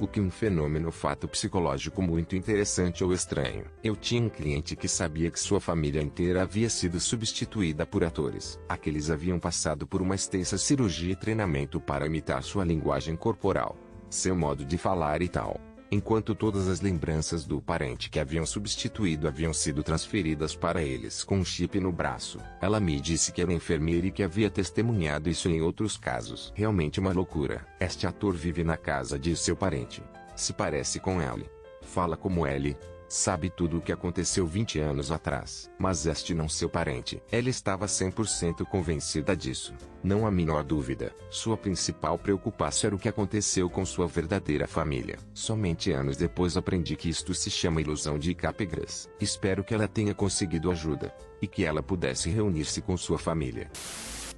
o que um fenômeno fato psicológico muito interessante ou estranho. Eu tinha um cliente que sabia que sua família inteira havia sido substituída por atores. Aqueles haviam passado por uma extensa cirurgia e treinamento para imitar sua linguagem corporal, seu modo de falar e tal. Enquanto todas as lembranças do parente que haviam substituído haviam sido transferidas para eles com um chip no braço. Ela me disse que era enfermeira e que havia testemunhado isso em outros casos. Realmente uma loucura. Este ator vive na casa de seu parente. Se parece com Ellie. Fala como Ellie. Sabe tudo o que aconteceu 20 anos atrás. Mas este não seu parente. Ela estava 100% convencida disso. Não há menor dúvida. Sua principal preocupação era o que aconteceu com sua verdadeira família. Somente anos depois aprendi que isto se chama ilusão de Capgras. Espero que ela tenha conseguido ajuda. E que ela pudesse reunir-se com sua família.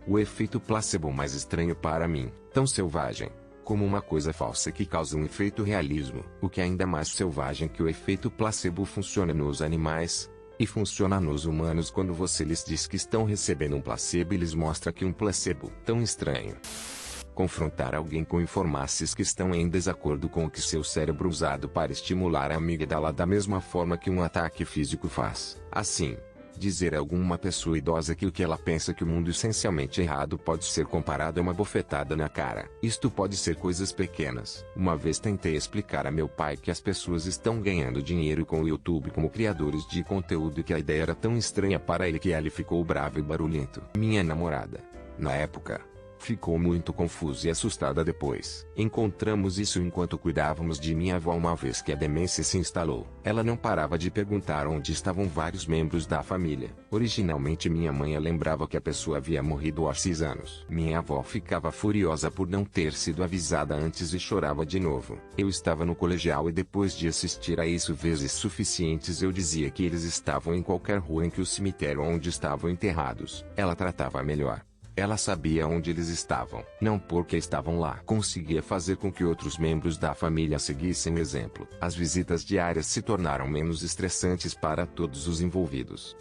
O efeito placebo mais estranho para mim. Tão selvagem. Como uma coisa falsa que causa um efeito realismo, o que é ainda mais selvagem que o efeito placebo funciona nos animais, e funciona nos humanos quando você lhes diz que estão recebendo um placebo e lhes mostra que um placebo tão estranho. Confrontar alguém com informações que estão em desacordo com o que seu cérebro usado para estimular a amígdala da mesma forma que um ataque físico faz. Assim, dizer a alguma pessoa idosa que o que ela pensa que o mundo essencialmente errado pode ser comparado a uma bofetada na cara. Isto pode ser coisas pequenas. Uma vez tentei explicar a meu pai que as pessoas estão ganhando dinheiro com o YouTube como criadores de conteúdo e que a ideia era tão estranha para ele que ele ficou bravo e barulhento. Minha namorada, na época, ficou muito confusa e assustada depois. Encontramos isso enquanto cuidávamos de minha avó uma vez que a demência se instalou. Ela não parava de perguntar onde estavam vários membros da família. Originalmente minha mãe lembrava que a pessoa havia morrido há 6 anos. Minha avó ficava furiosa por não ter sido avisada antes e chorava de novo. Eu estava no colegial e depois de assistir a isso vezes suficientes eu dizia que eles estavam em qualquer rua em que o cemitério onde estavam enterrados. Ela tratava melhor. Ela sabia onde eles estavam, não porque estavam lá. Conseguia fazer com que outros membros da família seguissem o exemplo. As visitas diárias se tornaram menos estressantes para todos os envolvidos.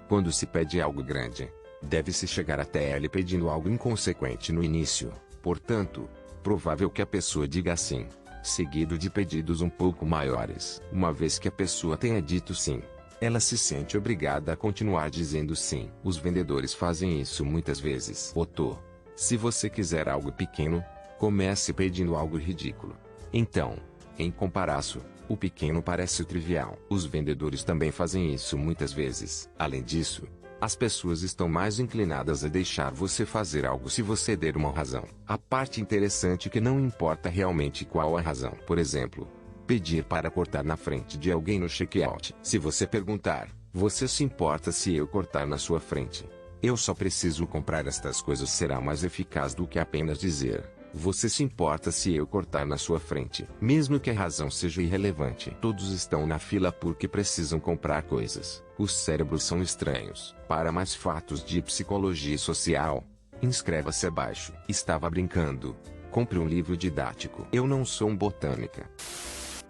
Quando se pede algo grande, deve-se chegar até ele pedindo algo inconsequente no início. Portanto, provável que a pessoa diga sim, seguido de pedidos um pouco maiores. Uma vez que a pessoa tenha dito sim, ela se sente obrigada a continuar dizendo sim. Os vendedores fazem isso muitas vezes. Otto, se você quiser algo pequeno, comece pedindo algo ridículo. Então, em comparação, o pequeno parece trivial. Os vendedores também fazem isso muitas vezes. Além disso, as pessoas estão mais inclinadas a deixar você fazer algo se você der uma razão. A parte interessante é que não importa realmente qual a razão. Por exemplo, pedir para cortar na frente de alguém no checkout. Se você perguntar, você se importa se eu cortar na sua frente? Eu só preciso comprar estas coisas será mais eficaz do que apenas dizer, você se importa se eu cortar na sua frente? Mesmo que a razão seja irrelevante. Todos estão na fila porque precisam comprar coisas. Os cérebros são estranhos. Para mais fatos de psicologia social, inscreva-se abaixo. Estava brincando. Compre um livro didático. Eu não sou um botânica.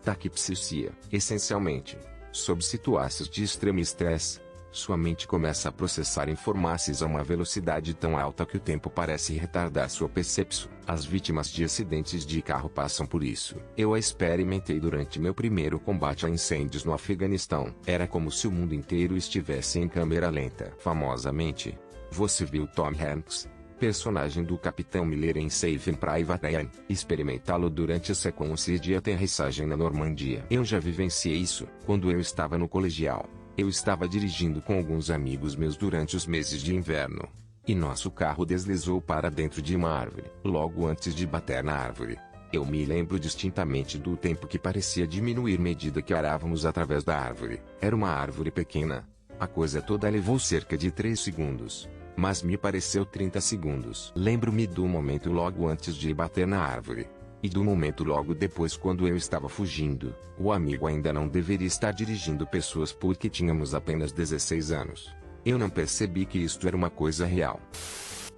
Taquipsia. Essencialmente, sob situações de extremo estresse, sua mente começa a processar informações a uma velocidade tão alta que o tempo parece retardar sua percepção. As vítimas de acidentes de carro passam por isso. Eu a experimentei durante meu primeiro combate a incêndios no Afeganistão. Era como se o mundo inteiro estivesse em câmera lenta. Famosamente, você viu Tom Hanks, personagem do Capitão Miller em Saving Private Ryan, experimentá-lo durante a sequência de aterrissagem na Normandia. Eu já vivenciei isso, quando eu estava no colegial. Eu estava dirigindo com alguns amigos meus durante os meses de inverno, e nosso carro deslizou para dentro de uma árvore. Logo antes de bater na árvore, eu me lembro distintamente do tempo que parecia diminuir à medida que arávamos através da árvore. Era uma árvore pequena. A coisa toda levou cerca de 3 segundos. Mas me pareceu 30 segundos. Lembro-me do momento logo antes de bater na árvore. E do momento logo depois quando eu estava fugindo. O amigo ainda não deveria estar dirigindo pessoas porque tínhamos apenas 16 anos. Eu não percebi que isto era uma coisa real.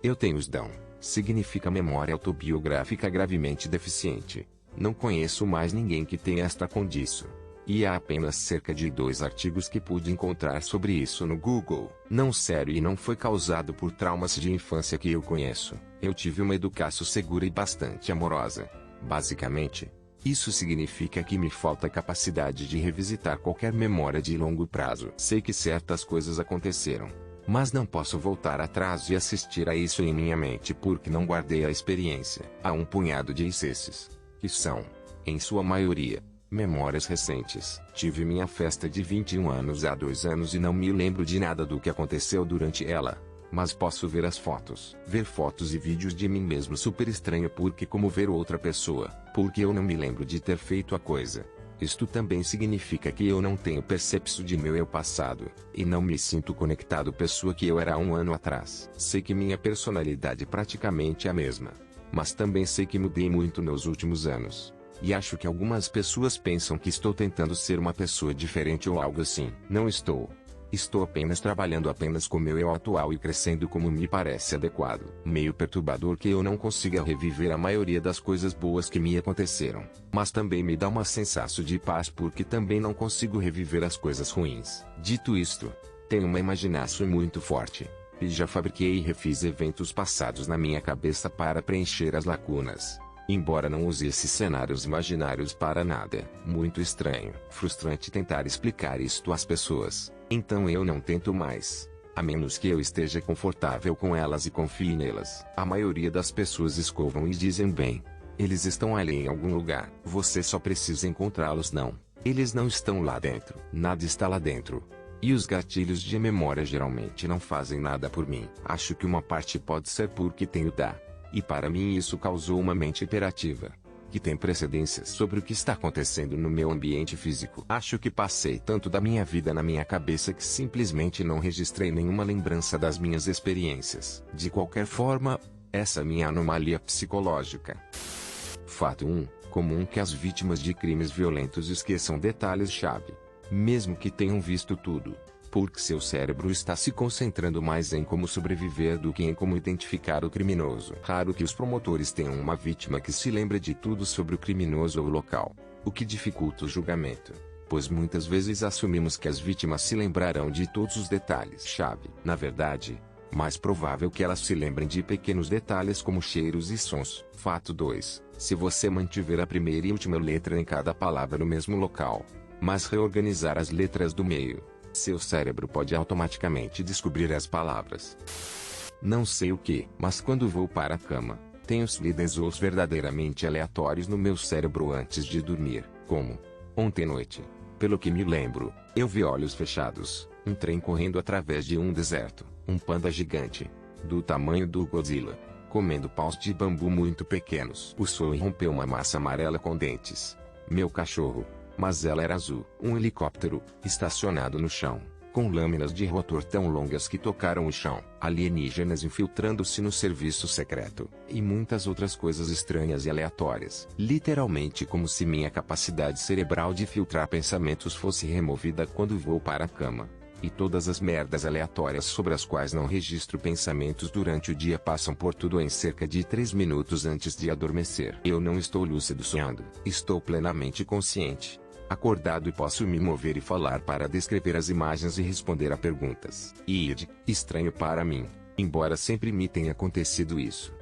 Eu tenho SDAM. Significa memória autobiográfica gravemente deficiente. Não conheço mais ninguém que tenha esta condição. E há apenas cerca de 2 artigos que pude encontrar sobre isso no Google. Não sério e não foi causado por traumas de infância que eu conheço. Eu tive uma educação segura e bastante amorosa. Basicamente, Isso significa que me falta a capacidade de revisitar qualquer memória de longo prazo. Sei que certas coisas aconteceram, mas não posso voltar atrás e assistir a isso em minha mente porque não guardei a experiência. Há um punhado de esses, que são, em sua maioria, memórias recentes. Tive minha festa de 21 anos há 2 anos e não me lembro de nada do que aconteceu durante ela. Mas posso ver as fotos. Ver fotos e vídeos de mim mesmo super estranho porque como ver outra pessoa, porque eu não me lembro de ter feito a coisa. Isto também significa que eu não tenho percepção de meu eu passado, e não me sinto conectado à pessoa que eu era há 1 ano atrás. Sei que minha personalidade praticamente é a mesma. Mas também sei que mudei muito nos últimos anos. E acho que algumas pessoas pensam que estou tentando ser uma pessoa diferente ou algo assim. Não estou. Estou apenas trabalhando apenas com meu eu atual e crescendo como me parece adequado. Meio perturbador que eu não consiga reviver a maioria das coisas boas que me aconteceram. Mas também me dá uma sensação de paz porque também não consigo reviver as coisas ruins. Dito isto, tenho uma imaginação muito forte. E já fabriquei e refiz eventos passados na minha cabeça para preencher as lacunas. Embora não use esses cenários imaginários para nada. Muito estranho. Frustrante tentar explicar isto às pessoas. Então eu não tento mais. A menos que eu esteja confortável com elas e confie nelas. A maioria das pessoas escovam e dizem bem. Eles estão ali em algum lugar. Você só precisa encontrá-los não. Eles não estão lá dentro. Nada está lá dentro. E os gatilhos de memória geralmente não fazem nada por mim. Acho que uma parte pode ser porque tenho da. E para mim isso causou uma mente hiperativa, que tem precedências sobre o que está acontecendo no meu ambiente físico. Acho que passei tanto da minha vida na minha cabeça que simplesmente não registrei nenhuma lembrança das minhas experiências. De qualquer forma, essa é minha anomalia psicológica. Fato 1. Comum que as vítimas de crimes violentos esqueçam detalhes-chave, mesmo que tenham visto tudo. Porque seu cérebro está se concentrando mais em como sobreviver do que em como identificar o criminoso. Raro que os promotores tenham uma vítima que se lembre de tudo sobre o criminoso ou o local, o que dificulta o julgamento, pois muitas vezes assumimos que as vítimas se lembrarão de todos os detalhes-chave. Na verdade, mais provável que elas se lembrem de pequenos detalhes como cheiros e sons. Fato 2. Se você mantiver a primeira e última letra em cada palavra no mesmo local, mas reorganizar as letras do meio, seu cérebro pode automaticamente descobrir as palavras. Não sei o que, mas quando vou para a cama, tenho sliders ou verdadeiramente aleatórios no meu cérebro antes de dormir, como ontem à noite. Pelo que me lembro, eu vi olhos fechados, um trem correndo através de um deserto, um panda gigante, do tamanho do Godzilla, comendo paus de bambu muito pequenos. O sol rompeu uma massa amarela com dentes. Meu cachorro. Mas ela era azul. Um helicóptero, estacionado no chão, com lâminas de rotor tão longas que tocaram o chão. Alienígenas infiltrando-se no serviço secreto. E muitas outras coisas estranhas e aleatórias. Literalmente como se minha capacidade cerebral de filtrar pensamentos fosse removida quando vou para a cama. E todas as merdas aleatórias sobre as quais não registro pensamentos durante o dia passam por tudo em cerca de 3 minutos antes de adormecer. Eu não estou lúcido sonhando. Estou plenamente consciente, acordado e posso me mover e falar para descrever as imagens e responder a perguntas. Estranho para mim, embora sempre me tenha acontecido isso.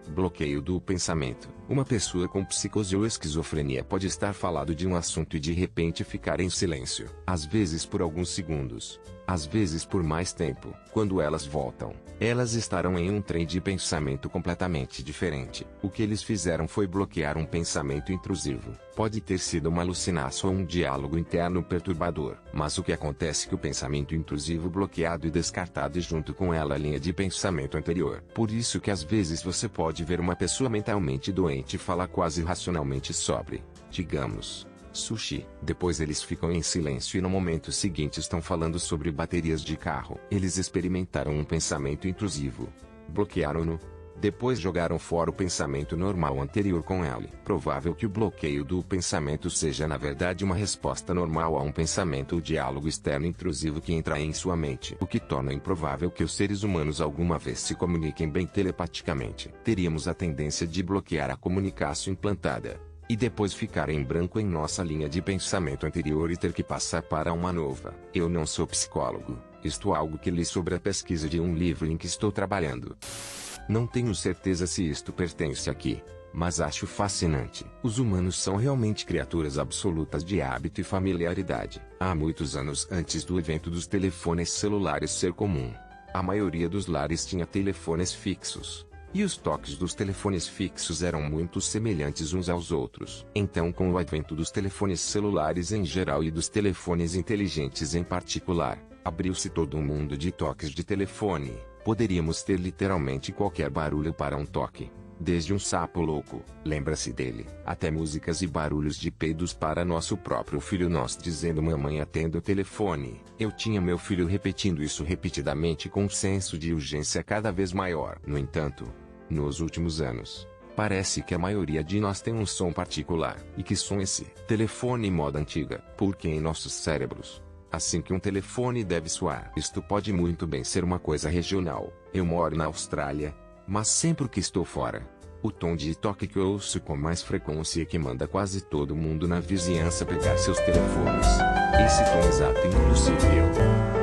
Bloqueio do pensamento. Uma pessoa com psicose ou esquizofrenia pode estar falando de um assunto e de repente ficar em silêncio. Às vezes por alguns segundos. Às vezes por mais tempo. Quando elas voltam, elas estarão em um trem de pensamento completamente diferente. O que eles fizeram foi bloquear um pensamento intrusivo. Pode ter sido uma alucinação ou um diálogo interno perturbador. Mas o que acontece é que o pensamento intrusivo bloqueado e descartado e junto com ela a linha de pensamento anterior. Por isso que às vezes você pode ver uma pessoa mentalmente doente falar quase racionalmente sobre, digamos, sushi. Depois eles ficam em silêncio e no momento seguinte estão falando sobre baterias de carro. Eles experimentaram um pensamento intrusivo. Bloquearam-no. Depois jogaram fora o pensamento normal anterior com ele. Provável que o bloqueio do pensamento seja na verdade uma resposta normal a um pensamento ou diálogo externo intrusivo que entra em sua mente. O que torna improvável que os seres humanos alguma vez se comuniquem bem telepaticamente. Teríamos a tendência de bloquear a comunicação implantada e depois ficar em branco em nossa linha de pensamento anterior e ter que passar para uma nova. Eu não sou psicólogo, isto é algo que li sobre a pesquisa de um livro em que estou trabalhando. Não tenho certeza se isto pertence aqui, mas acho fascinante. Os humanos são realmente criaturas absolutas de hábito e familiaridade. Há muitos anos antes do advento dos telefones celulares ser comum, a maioria dos lares tinha telefones fixos. E os toques dos telefones fixos eram muito semelhantes uns aos outros. Então, com o advento dos telefones celulares em geral e dos telefones inteligentes em particular, abriu-se todo um mundo de toques de telefone. Poderíamos ter literalmente qualquer barulho para um toque. Desde um sapo louco, lembra-se dele, até músicas e barulhos de peidos para nosso próprio filho, nós dizendo mamãe atenda o telefone. Eu tinha meu filho repetindo isso repetidamente com um senso de urgência cada vez maior. No entanto, nos últimos anos, parece que a maioria de nós tem um som particular. E que som esse? Telefone moda antiga, porque em nossos cérebros, assim que um telefone deve soar. Isto pode muito bem ser uma coisa regional. Eu moro na Austrália, mas sempre que estou fora, o tom de toque que eu ouço com mais frequência e que manda quase todo mundo na vizinhança pegar seus telefones. Esse tom exato, inclusive eu